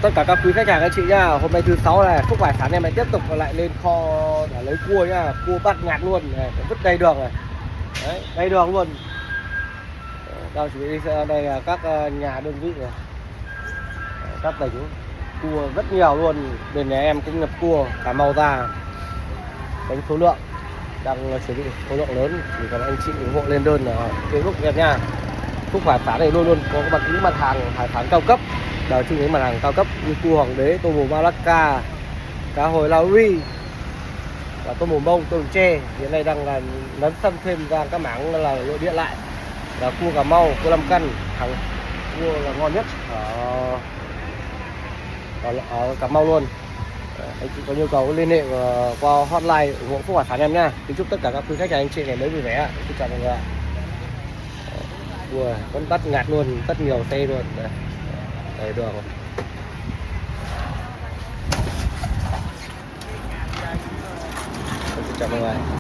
Tất cả các quý khách hàng anh chị nhá, hôm nay thứ sáu này, Phúc Hải Sản em lại tiếp tục lại lên kho để lấy cua nhá, cua bắt ngạt luôn này, vứt đầy đường này, đấy, đầy đường luôn. Đang chuẩn bị đi đây là các nhà đơn vị này, các tỉnh cua rất nhiều luôn, bên nhà em cũng nhập cua cả màu già, đánh số lượng, đang chuẩn bị số lượng lớn, chỉ cần anh chị ủng hộ lên đơn ở Facebook em nha. Phúc Hải Sản này luôn luôn có những mặt hàng hải sản cao cấp, đều chung những mặt hàng cao cấp như cua hoàng đế, tôm hùm Malacca, cá hồi Lao Ri và tôm hùm bông, tôm tre. Hiện nay đang là lấn sân thêm ra các mảng là nội địa lại, là cua Cà Mau, cua 5 căn, hàng cua là ngon nhất ở Cà Mau luôn. Anh chị có nhu cầu liên hệ qua hotline ủng hộ Phúc Hải Sản em nha. Kính chúc tất cả các quý khách hàng anh chị ngày mới vui vẻ. Xin chào mọi người ạ. Cua vẫn bắt ngạt luôn, rất nhiều xe luôn. Đây đường. Xin chào mọi người.